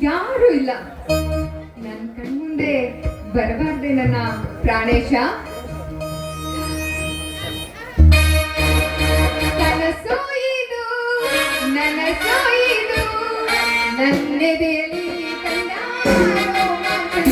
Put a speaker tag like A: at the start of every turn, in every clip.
A: ಯಾರು ಇಲ್ಲ. ನನ್ನ ಕಣ್ಮುಂದೆ ಬರಬಾರ್ದೆ ನನ್ನ ಪ್ರಾಣೇಶ. ಕನಸು ಇದು ನನಸು ಇದು ನನ್ನೆದೆಯಲ್ಲಿ ಕಂಡ ರೋಮಾಂಚನ.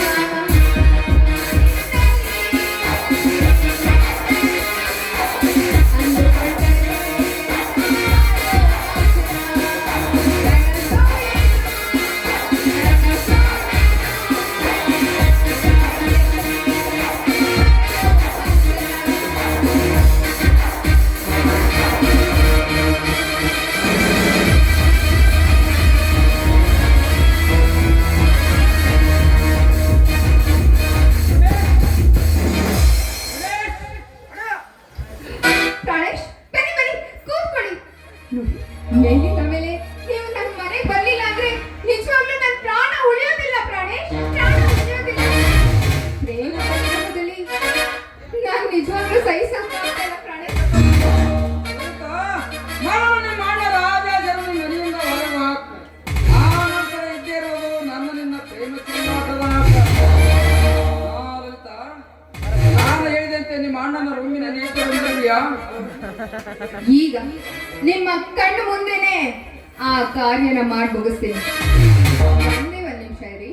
A: ಮೇಲಿಂದ ಮೇಲೆ ನೀವು ನನ್ನ ಮನೆಗೆ ಬರ್ಲಿಲ್ಲ ಅಂದ್ರೆ ನಿಜವಾಗ್ಲೂ ನನ್ನ ಪ್ರಾಣ ಉಳಿಯೋದಿಲ್ಲ ಪ್ರಾಣೇಶ್, ಪ್ರಾಣ ಉಳಿಯೋದಿಲ್ಲ. ಪ್ರೇಮ ಸಂದರ್ಭದಲ್ಲಿ ನಾನು ನಿಜವಾಗ್ಲೂ ಸಹಿಸಕ್ಕಾಗ್ತಿಲ್ಲ ಪ್ರಾಣೇಶ್.
B: ಮನೆಯಿಂದ ಹೊರಗೆ ಹಾಕು. ಆ ನಂತರ ಇದ್ದೇ ಇರೋದು ನನ್ನ ನಿನ್ನ ಪ್ರೇಮ ಚೆಲ್ಲಾಟದ ಲಲಿತ, ನಾನು ಹೇಳಿದಂತೆ ನಿಮ್ಮ ಅಣ್ಣನ ರೂಮಿನ ನೇತೃತ್ವದಲ್ಲಿಯಾ?
A: ಈಗ ನಿಮ್ಮ ಕಣ್ಣು ಮುಂದೆನೆ ಆ ಕಾರ್ಯನ ಮಾಡಿ ಮುಗಿಸ್ತೀನಿ. ಒಂದೇ ಒಂದು ನಿಮಿಷ ಇರಿ.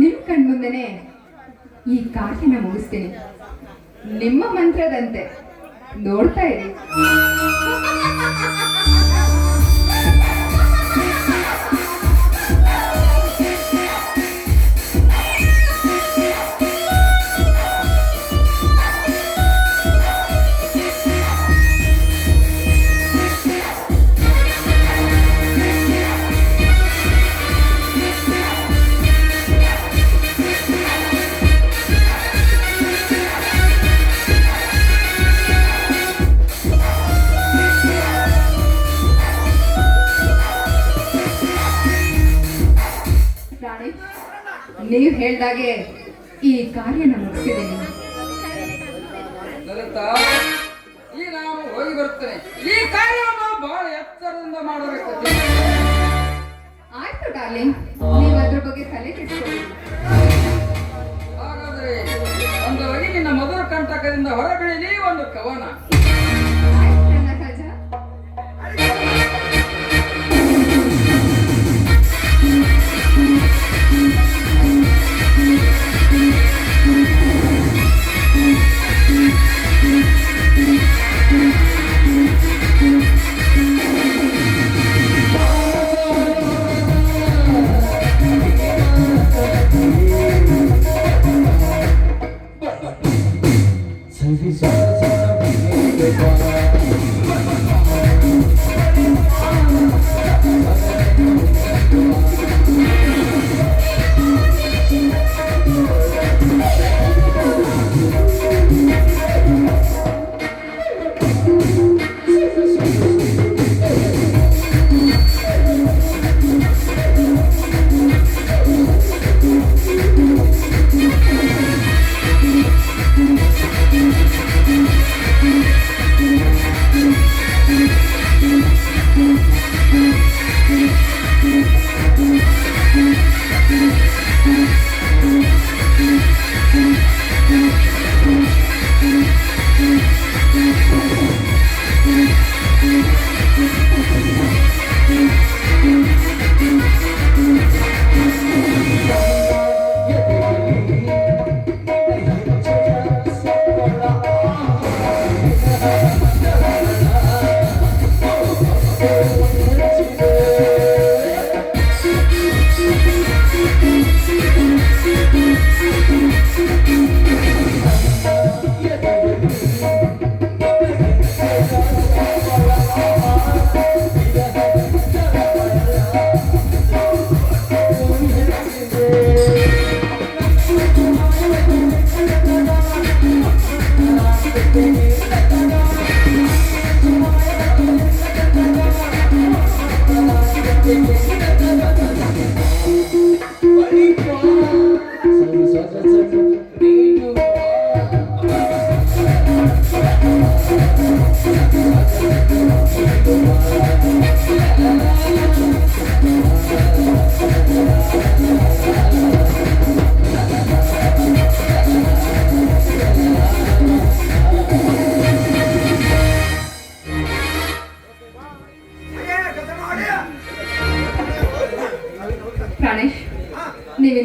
A: ನಿಮ್ ಕಣ್ಮುಂದೆನೆ ಈ ಕಾರ್ಯನ ಮುಗಿಸ್ತೀನಿ. ನಿಮ್ಮ ಮಂತ್ರದಂತೆ ನೋಡ್ತಾ ಇರಿ. ನೀವು ಹೇಳ್ದಾಗೆ ಈ ಕಾರ್ಯನ ಮುಗಿಸಿದ್ದೀನಿ.
B: ಲಲಿತಾ, ಈ ನಾನು ಹೋಗಿ ಬರ್ತೇನೆ. ಈ ಕಾರ್ಯವನ್ನು ಬಹಳ ಎತ್ತರದಿಂದ ಮಾಡಬೇಕು.
A: ಆಯ್ತು ಡಾರ್ಲಿಂಗ್, ನೀವು ಅದ್ರ ಬಗ್ಗೆ ತಲೆ ಕೆಡಿಸ್ಕೊಳ್ಳಿ.
B: ಹಾಗಾದ್ರೆ ಒಂದು ಬಗೆ ನಿನ್ನ ಮಧುರ ಕಂಟಕದಿಂದ ಹೊರಬೀಳಲಿ ಒಂದು ಕವನ.
A: ಆಯ್ತು ನನ್ನ ರಾಜ.
C: Sorry, sorry, sorry.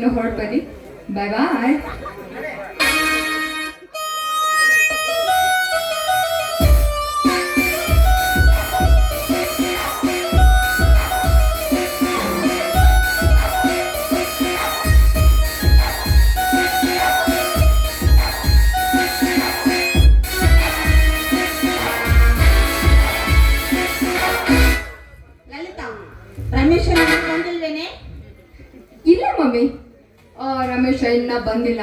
A: ಬೇಗ ಹೊರಟು ಬನ್ನಿ. ಬಾಯ್ ಬಾಯ್.
C: ಲಲಿತಾ, ರಮೇಶ್ ಬಂದಿಲ್ವೇನೆ?
A: ಇಲ್ಲ ಮಮ್ಮಿ, ರಮೇಶ ಇನ್ನ ಬಂದಿಲ್ಲ.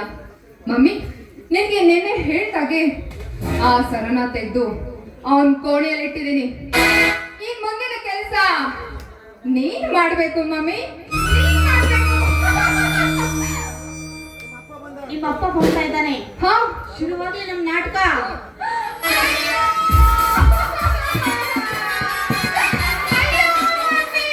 A: ಮಮ್ಮಿ, ನಿನಗೆ ನೆನ್ನೆ ಹೇಳ್ದಾಗೆ ಆ ಸರನ ತೆಗೆದು ಅವನ್ ಕೋಣೆಯಲ್ಲಿ ಇಟ್ಟಿದ್ದೀನಿ. ಈಗ ಮುಂದಿನ ಕೆಲಸ ನೀನ್ ಮಾಡ್ಬೇಕು ಮಮ್ಮಿ, ನೀನ್ ಮಾಡ್ಬೇಕು.
C: ನಿಮ್ಮ ಅಪ್ಪ ಬರ್ತಾ ಇದ್ದಾನೆ.
A: ಹಾ,
C: ಶುರುವಾಗ್ಲಿ ನಮ್ ನಾಟಕ.
A: ಅಯ್ಯೋ! ಅಯ್ಯೋ ಮಮ್ಮಿ!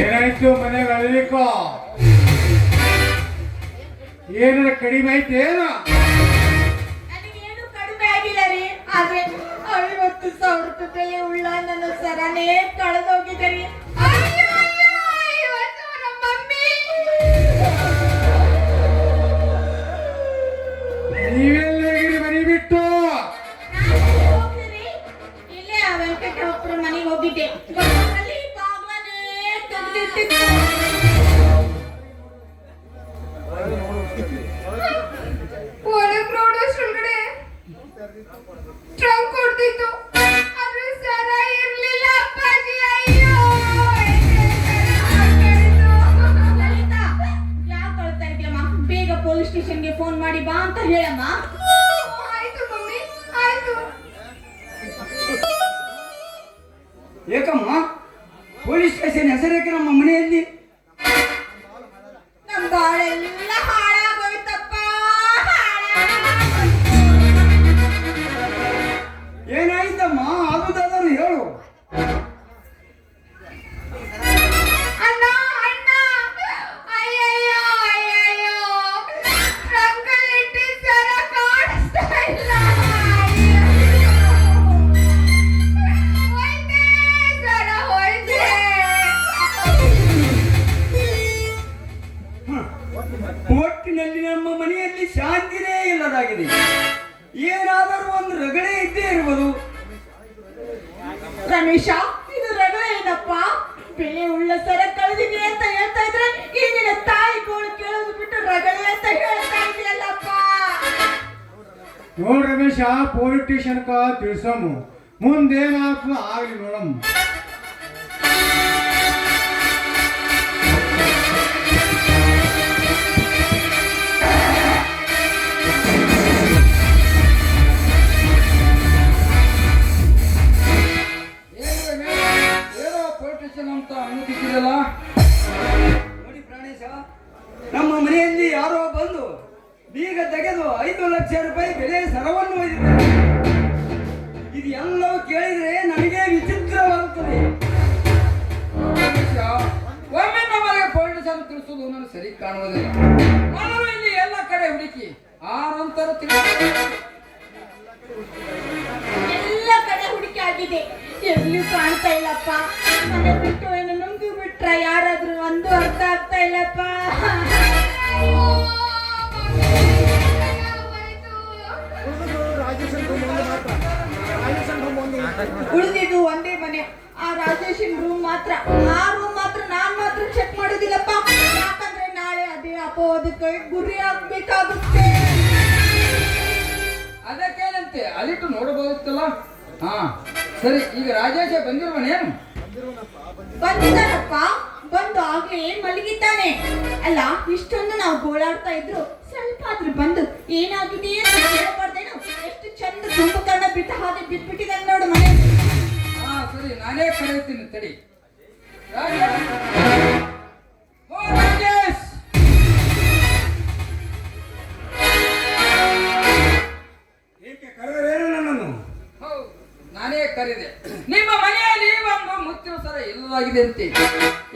D: ಏನಾಯ್ತು ಮನೆಗೆ ಅಳ್ಲಿಕ್ಕೋ? ಏನಾರ ಕಡಿಮೆ ಐತೆ ಏನು?
C: ನನಗೇನು ಕಡಿಮೆ ಆಗಿಲ್ಲ ರೀ, ಆದ್ರೆ 50,000 ರೂಪಾಯಿ ಉಳ್ಳ ನನ್ನ ಸರನೇ ಕಳೆದೋಗಿದೆ ರೀ.
A: ಅಯ್ಯೋ, ಅಯ್ಯೋ, ಇವತ್ತು ನಮ್ಮ ಮಮ್ಮಿ.
D: ನೀವೆಲ್ಲಿಗಿರಿ ಮನೆ ಬಿಟ್ಟು?
C: ನಾನು ಹೋಗ್ತೀನಿ. ಇಲ್ಲೇ ಆ ವೆಂಕಟ ಒಬ್ಬರ ಮನೆಗೆ ಹೋಗಿದ್ದೆ. ಅಲ್ಲಿ ಬಾಗ್ಲನೇ ತೆಗ್ದಿಟ್ಟಿತ್ತು.
A: ಒಳಗ್ ನೋಡೋಷ್ಟ್ರೊಳಗಡೆ ಟ್ರಂಕ್ ಹೊಡ್ದಿತ್ತು, ಆದ್ರೆ ಸರ ಇರ್ಲಿಲ್ಲ ಅಪ್ಪಾಜಿ. ಅಯ್ಯೋ,
C: ಲಲಿತಾ, ಯಾಕೆ ಅಳ್ತಾ ಇದೆಯಮ್ಮ? ಬೇಗ ಪೊಲೀಸ್ ಸ್ಟೇಷನ್ಗೆ ಫೋನ್ ಮಾಡಿ ಬಾ ಅಂತ ಹೇಳಮ್ಮ.
A: ಆಯ್ತು ಮಮ್ಮಿ, ಆಯ್ತು.
B: ಏಕಮ್ಮ ಪೊಲೀಸ್ ಸ್ಟೇಷನ್ ಹೆಸರೇಕೆ ನಮ್ಮ ಮನೆಯಲ್ಲಿ?
C: ನಮ್ ಬಾಳೆಲ್ಲ ಹಾಳಾಗೋಯ್ತಪ್ಪ,
B: ಏನಾಯ್ತಮ್ಮ? ಆಗುದಾದರೂ ಹೇಳು.
A: ಅಣ್ಣ, ಅಣ್ಣ, ಅಯ್ಯಯ್ಯೋ, ಅಯ್ಯಯ್ಯೋ, ಟ್ರಂಕಲ್ಲಿ ಇಟ್ಟಿದ್ದ ಸರ ಕಾಣಿಸ್ತಾ ಇಲ್ಲ. ಅಯ್ಯಯ್ಯೋ. ಹೋಯ್ತೆ, ಸರ ಹೋಯ್ತೆ.
B: ಒಟ್ಟಿನಲ್ಲಿ ನಮ್ಮ ಮನೆಯಲ್ಲಿ ಶಾಂತಿನೇ ಇಲ್ಲದಾಗಿದೆ. ಏನಾದರೂ ಒಂದು ರಗಳೆ ಇದ್ದೇ ಇರುವುದು.
C: ರಮೇಶ, ಇದು ರಗಳೆ ಏನಪ್ಪ? ಬೆಲೆ ಉಳ್ಳ ಸರ ಕಳೆದಿದೆ ಅಂತ ಹೇಳ್ತಾ ಇದ್ರೆ ಈ ನಿನ್ನ ತಾಯಿ ಗೋಳು ಕೇಳೋದು ಬಿಟ್ಟು ರಗಳೆ ಅಂತ ಹೇಳ್ತಾ ಇದೆಯಲ್ಲಪ್ಪ.
D: ನೋಡ್ ರಮೇಶ, ಪೊಲೀಸ್ ಸ್ಟೇಷನ್ಕ ತಿಳ್ಸಮ್ಮ, ಮುಂದೇನಾಗ್ತದ ಆಗ್ಲಿ ನೋಡಮ್ಮ.
B: ಏನೋ ಪೊಲಿಟಿಷಿಯನ್ ಅಂತ ಅನ್ನುತ್ತಿದ್ದೀರಲ್ಲ? ನೋಡಿ ಪ್ರಾಣೇಶ, ನಮ್ಮ ಮನೆಯಲ್ಲಿ ಯಾರೋ ಬಂದು ಬೀಗ ತೆಗೆದು 5 ಲಕ್ಷ ರೂಪಾಯಿ ಬೆಲೆ ಸರವನ್ನು ಒಯ್ದಿದ್ದಾರೆ. ಇದು ಎಲ್ಲವೂ ಕೇಳಿದ್ರೆ ನನಗೆ ವಿಚಿತ್ರವಾಗುತ್ತದೆ. ಪ್ರಾಣೇಶ, ಒಮ್ಮೆ ನಮಗೆ ಪೊಲಿಟಿಷಿಯನ್ ತಿಳಿಸುವುದು ನನಗೆ ಸರಿ ಕಾಣುವುದಿಲ್ಲ. ಮೊದಲು ಇಲ್ಲಿ ಎಲ್ಲ ಕಡೆ ಹುಡುಕಿ ಆ ನಂತರ
C: ಎಲ್ಲ ಕಡೆ ಹುಡುಕಿ ಆಗಿದೆ, ಎಲ್ಲಿ ಕಾಣ್ತಾ ಇಲ್ಲಪ್ಪ. ಮನೆ ಬಿಟ್ಟು ಏನು ನುಂಗಿ ಬಿಟ್ರ ಯಾರಾದ್ರೂ ಒಂದು ಅರ್ಥ ಆಗ್ತಾ ಇಲ್ಲಪ್ಪ.
A: ಅಯ್ಯೋ, ಮಮ್ಮಿ, ಏನಾಗೋಯ್ತು?
C: ಉಳಿದಿದ್ದು ಒಂದೇ ಮನೆ, ಆ ರಾಜೇಶನ್ ರೂಮ್ ಮಾತ್ರ. ಆ ರೂಮ್ ಮಾತ್ರ ನಾನ್ ಮಾತ್ರ ಚೆಕ್ ಮಾಡೋದಿಲ್ಲಪ್ಪ, ಯಾಕಂದ್ರೆ ನಾಳೆ ಅದೇ ಅಪವಾದಕ್ಕೆ ಗುರಿ ಆಗ್ಬೇಕಾಗುತ್ತೆ.
B: ಅದಕ್ಕೇನಂತೆ ಅಲ್ಲಿಟ್ಟು ನೋಡಬಹುದಿತ್ತಲ್ಲ. ಹಾ ಸರಿ, ಈಗ ರಾಜೇಶ ಬಂದಿರುವನೇನು?
C: ಬಂದಿದ್ದಾನಪ್ಪ, ಬಂದು ಆಗ್ಲೇ ಮಲಗಿದ್ದಾನೆ. ಅಲ್ಲ, ಇಷ್ಟೊಂದು ನಾವು ಗೋಳಾಡ್ತಾ ಇದ್ರು ಸ್ವಲ್ಪ ಆದ್ರೂ ಬಂದು ಏನಾಗಿದೆ ಅಂತ ಕೇಳಬಾರ್ದೇನು? ಎಷ್ಟು ಚಂದ ಕುಂಭಕರ್ಣ ಬಿಟ್ಟ ಹಾಗೆ ಬಿಟ್ಬಿಟ್ಟಿದ್ದಾನೆ ನೋಡು ಮನೆ.
B: ಹಾ ಸರಿ, ನಾನೇ ಕರೆಯುತ್ತೀನಿ ತಡಿ. ರಾಜೇಶ್! ಓ ರಾಜೇಶ್!
D: ಏಕೆ ಕರೆದರೇನು ನನ್ನನ್ನು?
B: ಹೌದು, ನಾನೇ ಕರೆದೆ. ನಿಮ್ಮ ಮನೆಯಲ್ಲಿ ಒಂದು ಮುತ್ತಿನ ಸರ ಇಲ್ಲದಾಗಿದೆ ಅಂತೆ.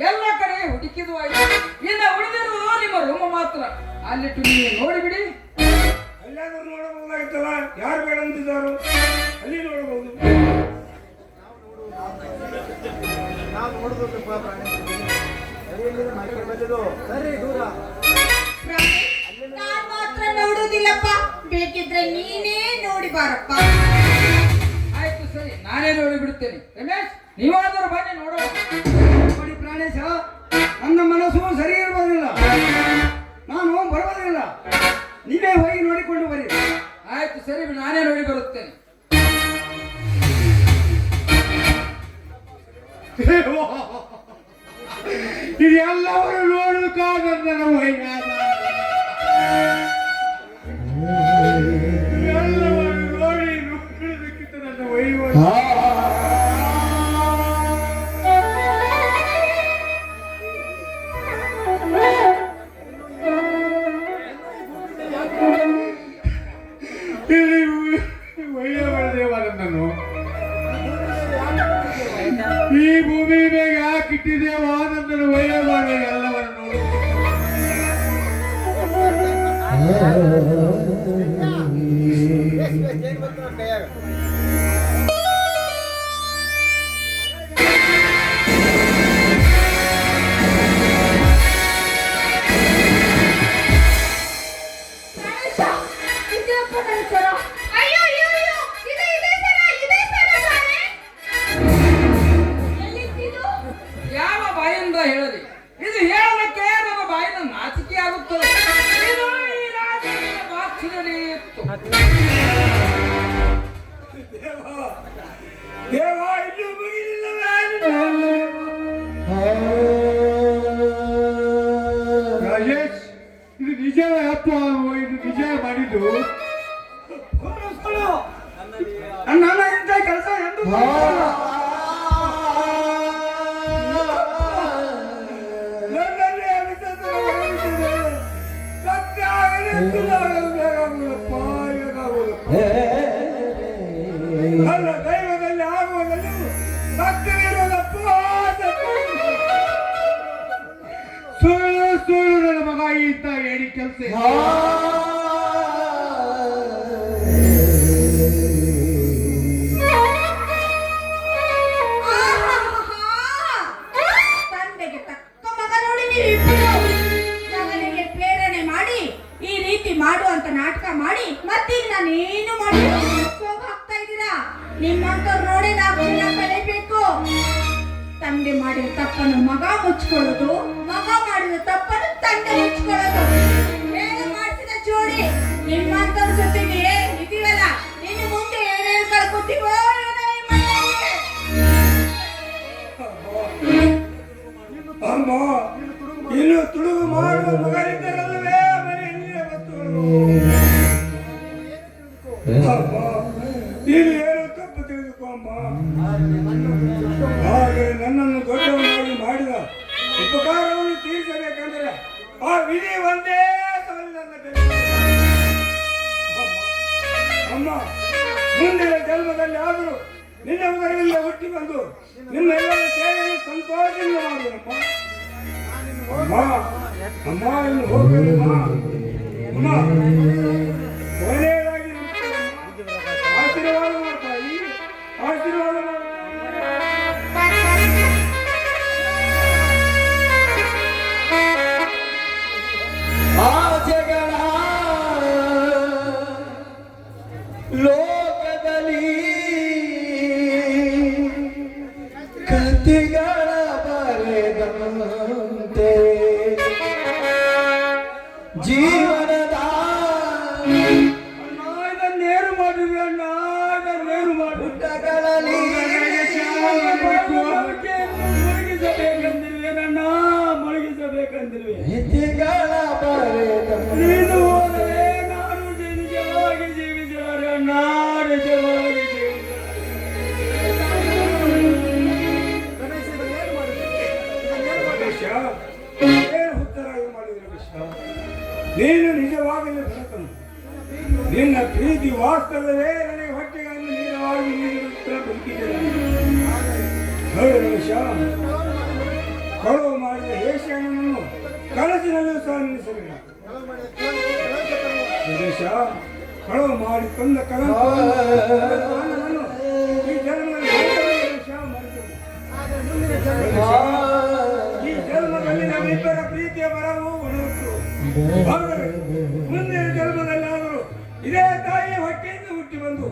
B: ಎಲ್ಲ ಕಡೆ ಹುಡುಕಿದು ಆಯ್ತು. ಇನ್ನು ಉಳಿದಿರುವುದು ನಿಮ್ಮ ರೂಮ ಮಾತ್ರ. ಅಲ್ಲಿಟ್ಟು ನೀವು ನೋಡಿಬಿಡಿ. ಅಲ್ಲಾದ್ರೂ ನೋಡಬಹುದಾಗಿತ್ತಲ್ಲ, ಯಾರು ಬೇಡ ಅಂತಿದ್ದಾರೋ ಅಲ್ಲಿ ನೋಡಬಹುದು.
C: ನಾನ್ ಮಾತ್ರ ನೋಡುದಿಲ್ಲಪ್ಪ, ಬೇಕಿದ್ರೆ ನೀನೇ ನೋಡಿ ಬಾರಪ್ಪ.
B: ಆಯ್ತು ಸರಿ, ನಾನೇ ನೋಡಿ ಬಿಡುತ್ತೇನೆ. ರಮೇಶ್, ನೀವಾದರೂ ಬನ್ನಿ ನೋಡೋಣ. ನೋಡಿ ಪ್ರಾಣೇಶ, ನನ್ನ ಮನಸ್ಸು ಸರಿ ಇರಬಹುದಿಲ್ಲ, ನಾನು ಬರುವುದಿಲ್ಲ, ನೀವೇ ಹೋಗಿ ನೋಡಿಕೊಂಡು ಬರಿ. ಆಯ್ತು ಸರಿ, ನಾನೇ ನೋಡಿ ಬರುತ್ತೇನೆ.
D: ಇದೆಲ್ಲವರು ನೋಡಬೇಕಾದ ನನ್ನ ವೈನಾದ, ಎಲ್ಲವರು ನೋಡಿ ನೋಡಬೇಕಿತ್ತು ನನ್ನ ವೈವಾದ. ವೈಯದೇವನನ್ನು ಈ ಭೂಮಿ ಮೇಲೆ ಯಾಕೆ ಇಟ್ಟಿದ್ದೇವ ನನ್ನ ವೈಯ ಮಾಡಿ ಎಲ್ಲವನ್ನು
A: ಇದ್ಯಪ್ಪ ನನ್ನ ಸರ. ಅಯ್ಯೋ ಅಯ್ಯೋ ಅಯ್ಯೋ, ಇದೆ ಇದೆ ಸರ, ಇದೆ ಸರ ನಾನೇ. ಎಲ್ಲಿದ್ದಿದು?
B: ಯಾವ ಬಾಯಿಂದ ಹೇಳಲಿ? ಇದು ಹೇಳೋದಕ್ಕೆ ನಮ್ಮ ಬಾಯಿಂದ ನಾಚಿಕೆ ಆಗುತ್ತದೆ. ಇದು ಈ ರಾಜ್ಯದ ಬಾಕ್ಷಿನಲ್ಲಿ ಇತ್ತು. ದೇವ ಇನ್ನೂ ಮುಗಿಲಿಲ್ಲವೇ?
D: ರಾಜೇಶ್, ಇದು ನಿಜವೇ ಅಪ್ಪ? ಇದು ನಿಜ ಮಾಡಿದ್ದು?
B: ನನ್ನ ಇಂಥ ಕೆಲಸ ಎಂದು ನನ್ನಲ್ಲಿ ಅವಿಶ್ವಾಸ ಹೊರಬಿಟ್ಟಿದೆ. ಸತ್ಯ ಆಗಲಿ ಬೇಕಾಗುವುದಪ್ಪ, ಬೇಕಾಗುವುದಪ್ಪ. ಅಲ್ಲ, ದೈವದಲ್ಲಿ ಆಗುವುದನ್ನು ಸತ್ಯವಿರುವುದಪ್ಪ.
D: ಸುಳ್ಳು ಸುಳ್ಳು ನನ್ನ ಮಗ ಇಂತ ಹೇಳಿ ಕೆಲಸ.
C: ತಂದೆಗೆ ತಕ್ಕ ಮಗ ನೋಡಿ ನೀವಿಬ್ಬರು. ಮಗನಿಗೆ ಪ್ರೇರಣೆ ಮಾಡಿ ಈ ರೀತಿ ಮಾಡುವಂತ ನಾಟಕ ಮಾಡಿ ಮತ್ತೀಗ ನಾನೇನು ಮಾಡಿ ಹಾಕ್ತಾ ಇದ್ದೀರಾ? ನಿಮ್ಮಂತವ್ರು ನೋಡಿ ನಾವು ಕಲಿಬೇಕು. ತಂದೆ ಮಾಡಿದ ತಪ್ಪನ್ನು ಮಗ ಮುಚ್ಕೊಳ್ಳೋದು, ಮಗ ಮಾಡಿದ ತಪ್ಪನ್ನು ತಂದೆ ಮುಚ್ಕೊಳ್ಳೋದು, ಹೇಗೆ ಮಾಡಿಸಿದ ಜೋಡಿ. ನಿಮ್ಮಂತವ್ರ ಜೊತೆಗೆ ಇದೀವಲ್ಲ, ಇನ್ನು ಮುಂದೆ ಏನೇನು ಕಳ್ಕೊತೀವೋ ಏನೋ ಈ ಮನೆಯಲ್ಲಿ.
B: ಅಮ್ಮ, ಇನ್ನು ತುಳುಗು ಮಾಡುವ ಮಗನಿದ್ದರಲ್ಲವೇ ಮನೆಯಲ್ಲಿಯ ವಸ್ತುಗಳು. ಅಮ್ಮ, ನೀನು ಏನು ತಪ್ಪು ತಿಳಿದುಕೋ ಅಮ್ಮ. ಹಾಗೆ ನನ್ನನ್ನು ದೊಡ್ಡವನಾಗಿ ಮಾಡಿದ ಉಪಕಾರವನ್ನು ತೀರಿಸಬೇಕಂದರೆ ಆ ವಿಧಿ ಒಂದೇ ಸಲ ನನ್ನ ಬೆನ್ನು. ಅಮ್ಮ, ಮುಂದಿನ ಜನ್ಮದಲ್ಲಿ ಆದರೂ ನಿನ್ನ ಉದರದಿಂದ ಹುಟ್ಟಿ ಬಂದು ನಿಮ್ಮೆಲ್ಲರ ಸೇವೆಯನ್ನು ಸಂತೋಷದಿಂದ ಮಾಡುವನಪ್ಪ. ಅಮ್ಮ, ಅಮ್ಮ, ಇನ್ನು ಹೋಗಬೇಕಮ್ಮ. ಅಮ್ಮ, ಒಳ್ಳೆಯದಾಗಿ ಆಶೀರ್ವಾದ ಮಾಡ್ತಾಯಿ, ಆಶೀರ್ವಾದ ಮಾಡ. ಆಸೆಗಳ ಲೋಕದಲ್ಲಿ ಕಥೆಗಳ ಬರೆದಂತೆ ಜೀವನದ ನೇರು ಮಾಡಿದ್ವಿ ಅಣ್ಣ, ನೇರು ಮಾಡಿ ಪುಟ್ಟಗಳಲ್ಲಿ ಮುಳುಗಿಸಬೇಕಂದಿರುವೆ ನನ್ನ, ಮುಳುಗಿಸಬೇಕಂದಿರುವೆ. ನೀನು ಹೋದರೆ ನಾನು ನಿಜವಾಗಿ ಜೀವಿಸಲಾರೆ ಅಣ್ಣ, ನಿಜವಾಗಿ ನೀನು ನಿಜವಾಗಲೇ ಭರತನು. ನಿನ್ನ ಪ್ರೀತಿ ವಾಸ್ತವವೇ ನನಗೆ ಹೊಟ್ಟೆಗಳನ್ನು ನೀರವಾಗಿ ನೀಡುತ್ತಾ ಬದುಕಿದ್ದೇನೆ. ನೋಡಿ ರಮೇಶ, ಕಳುವು ಮಾಡಿದ ಹೇಷಣ್ಣನನ್ನು ಕನಸಿನಲ್ಲೂ ಸಹ ನಿಲ್ಲಿಸಲಿಲ್ಲ. ರಮೇಶ, ಕಳವು ಮಾಡಿ ತಂದ ಕಳಂಕವನ್ನು ಈ ಜನ್ಮದಲ್ಲಿ ಕ್ಷಮ ಮಾಡಿದ್ದೇನೆ. ಈ ಜನ್ಮದಲ್ಲಿ ನಮ್ಮಿಬ್ಬರ ಪ್ರೀತಿಯ ಬರವು ಉಳಿಯಿತು. ಆದರೆ ಮುಂದಿನ ಜನ್ಮದಲ್ಲಾದರೂ ಇದೇ ತಾಯಿಯ ಹೊಟ್ಟೆಯಿಂದ ಹುಟ್ಟಿ ಬಂದು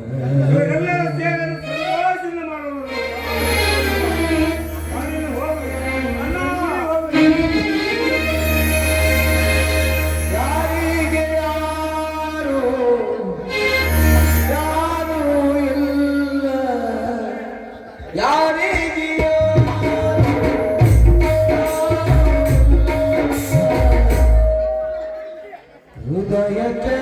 B: ಇವರೆಲ್ಲರ ಸೇವೆಯನ್ನು ಸಂತೋಷದಿಂದ ಮಾಡುವುದು. ನಾನಿನ್ನು ಹೋಗಬೇಕು. ಅಣ್ಣ, ಹೋಗಬೇಕು.
E: ಯಾರಿಗೆ ಯಾರು ಯಾರು ಇಲ್ಲ ಯಾರಿಗೆ ಹೃದಯಕ್ಕೆ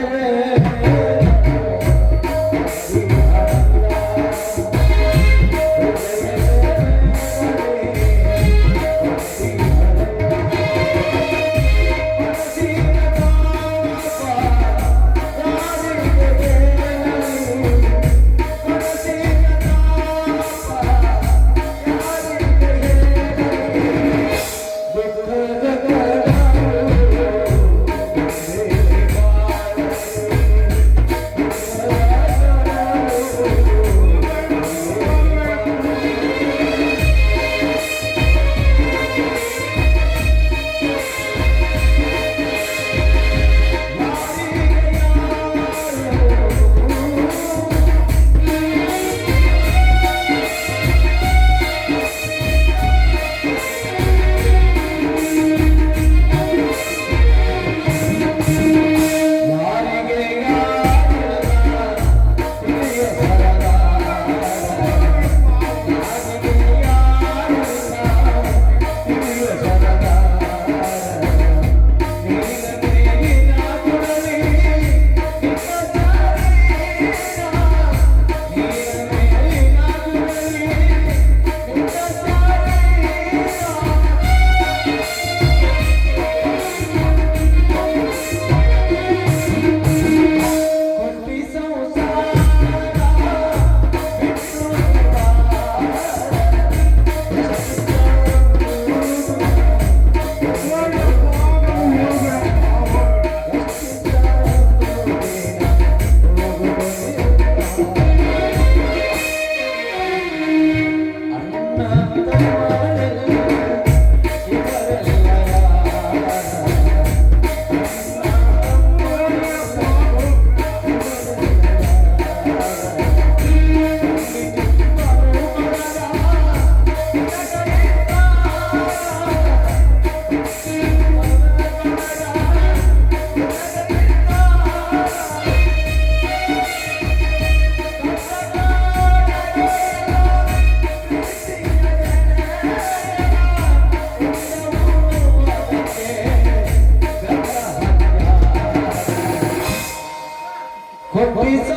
F: What